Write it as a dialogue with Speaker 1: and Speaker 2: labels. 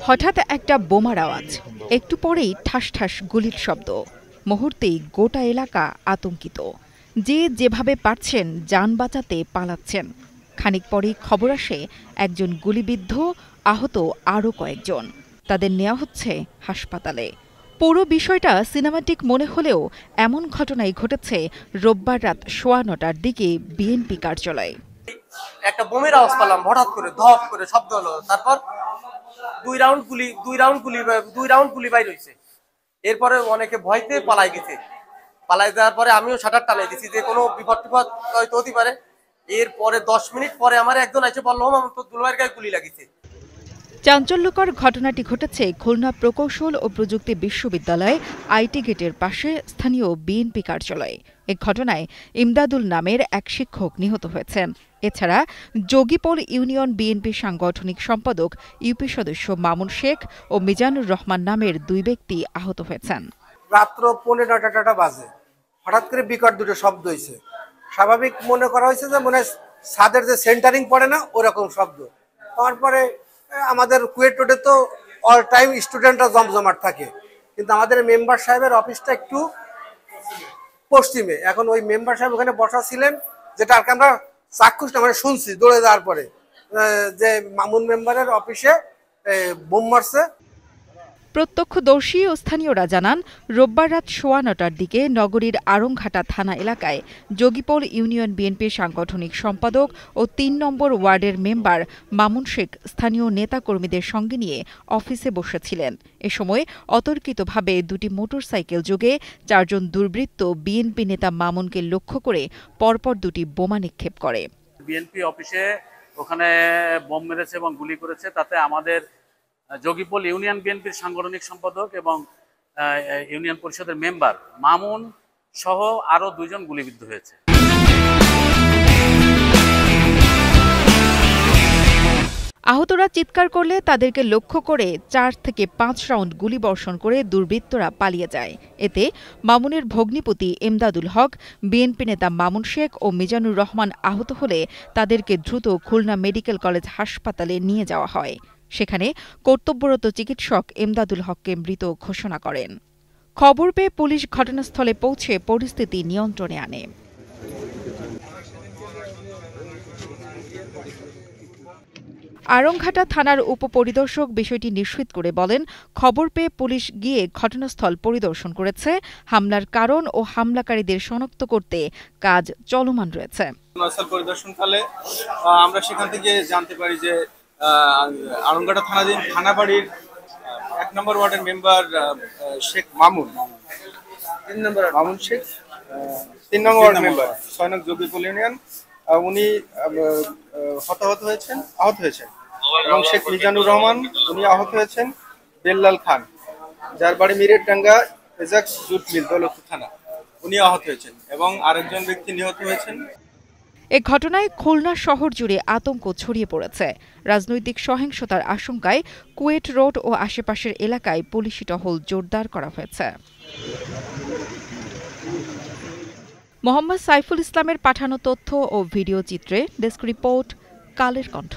Speaker 1: হঠাৎ একটা বোমার আওয়াজ, একটু পরেই ঠাস ঠাস গুলির শব্দ। মুহূর্তেই গোটা এলাকা আতঙ্কিত। যে যেভাবে পারছেন যান বাঁচাতে পালাচ্ছেন। খানিক পরেই খবর আসে একজন গুলিবিদ্ধ, আহত আরও কয়েকজন। তাদের নেওয়া হচ্ছে হাসপাতালে। পুরো বিষয়টা সিনেমাটিক মনে হলেও এমন ঘটনাই ঘটেছে রোববার রাত 9:15টার দিকে বিএনপি কার্যালয়ে।
Speaker 2: একটা বোমের আওয়াজ পেলাম, হঠাৎ করে ধপ করে শব্দ হলো। তারপর দুই রাউন্ড গুলি বাইর হয়েছে। এরপরে অনেকে ভয়তে পালাই গেছে। পালাই যাওয়ার পরে আমিও শাটার টানাই দিছি যে কোনো বিপদ হয়তো হতে পারে। এরপরে 10 মিনিট পরে আমার একজন এসে বলল, আমার তো দুলভাইয়ের গায়ে গুলি লাগিছে।
Speaker 1: চাঞ্চল্যকর ঘটনাটি ঘটেছে খুলনা প্রকৌশল ও প্রযুক্তি বিশ্ববিদ্যালয় আইটি গেটের পাশে স্থানীয় বিএনপি কার্যালয়ে। এ ঘটনায় ইমদাদুল নামের এক শিক্ষক নিহত হয়েছেন। এছাড়া যোগীপোল ইউনিয়ন বিএনপি সাংগঠনিক সম্পাদক ইউপি সদস্য মামুন শেখ ও মিজানুর রহমান নামের 2 ব্যক্তি আহত হয়েছেন।
Speaker 3: রাত্র 9:15 বাজে হঠাৎ করে বিকট দুটো শব্দ হয়েছে। স্বাভাবিক মনে করা হয়েছে যে মনে হয় ছাদের যে সেন্টারিং পড়ে না ওরকম শব্দ। তারপরে আমাদের কুয়েট রোডে তো অল টাইম স্টুডেন্টরা জমজমাট থাকে, কিন্তু আমাদের মেম্বার সাহেবের অফিসটা একটু পশ্চিমে। এখন ওই মেম্বার সাহেব ওখানে বসা ছিলেন, যেটা আর কি আমরা চাক্ষুষ মানে শুনছি দৌড়ে যাওয়ার পরে যে মামুন মেম্বারের অফিসে বোম মারছে।
Speaker 1: প্রত্যক্ষদর্শী ও স্থানীয়রা জানান, রোববার রাত 9:15টার দিকে নগরীর আড়ংঘাটা থানা এলাকায় যোগীপোল ইউনিয়ন বিএনপির সাংগঠনিক সম্পাদক ও 3 নম্বর ওয়ার্ডের মেম্বার মামুন শেখ স্থানীয় নেতাকর্মীদের সঙ্গে নিয়ে অফিসে বসেছিলেন। এ সময় অতর্কিতভাবে 2টি মোটরসাইকেল যোগে 4 জন দুর্বৃত্ত বিএনপি নেতা মামুনকে লক্ষ্য করে পরপর 2টি বোমা নিক্ষেপ করে।
Speaker 4: বিএনপি অফিসে ওখানে বোম মেরেছে এবং গুলি করেছে। তাতে আমাদের যোগীপোল ইউনিয়ন বিএনপির সাংগঠনিক সম্পাদক এবং ইউনিয়ন পরিষদের মেম্বার মামুন সহ আরো 2 জন গুলিবিদ্ধ হয়েছে।
Speaker 1: আহতরা চিৎকার করলে তাদেরকে লক্ষ্য করে 4 থেকে 5 রাউন্ড গুলি বর্ষণ করে দুর্বৃত্তরা পালিয়ে যায়। এতে মামুনের ভগ্নিপতি ইমদাদুল হক, বিএনপি নেতা মামুন শেখ ও মিজানুর রহমান আহত হলে তাদেরকে দ্রুত খুলনা মেডিকেল কলেজ হাসপাতালে নিয়ে যাওয়া হয়। সেখানে কর্তব্যরত চিকিৎসক ইমদাদুল হককে মৃত ঘোষণা করেন। খবর পেয়ে পুলিশ ঘটনাস্থলে পৌঁছে পরিস্থিতি নিয়ন্ত্রণে আনে। আড়ংঘাটা থানার উপপরিদর্শক বিষয়টি নিশ্চিত করে বলেন, খবর পেয়ে পুলিশ গিয়ে ঘটনাস্থল পরিদর্শন করেছে। হামলার কারণ ও হামলাকারীদের শনাক্ত করতে কাজ চলমান রয়েছে।
Speaker 5: ঘটনাস্থল পরিদর্শনকালে আমরা সেখান থেকে জানতে পারি যে আড়ংঘাটা থানাবাড়ির 1 নম্বর ওয়ার্ডের মেম্বার শেখ মামুন, 3 নম্বর মামুন শেখ 3 নম্বর ওয়ার্ড মেম্বার 6 নং যোগীপোল ইউনিয়ন, উনি আহত হয়েছেন এবং শেখ মিজানুর রহমান উনি আহত হয়েছেন। বেল্লাল খান, যার বাড়ি মিরেরডাঙ্গা এজাক্স জুট মিল দৌলতপুর থানা, উনি আহত হয়েছেন এবং আরেকজন ব্যক্তি নিহত হয়েছেন।
Speaker 1: এ ঘটনায় খুলনা শহর জুড়ে আতঙ্ক ছড়িয়ে পড়েছে। রাজনৈতিক সহিংসতার আশঙ্কায় কুয়েট রোড ও আশেপাশের এলাকায় পুলিশি টহল জোরদার করা হয়েছে। মোহাম্মদ সাইফুল ইসলামের পাঠানো তথ্য ও ভিডিও চিত্রে ডেস্ক রিপোর্ট, কালের কণ্ঠ।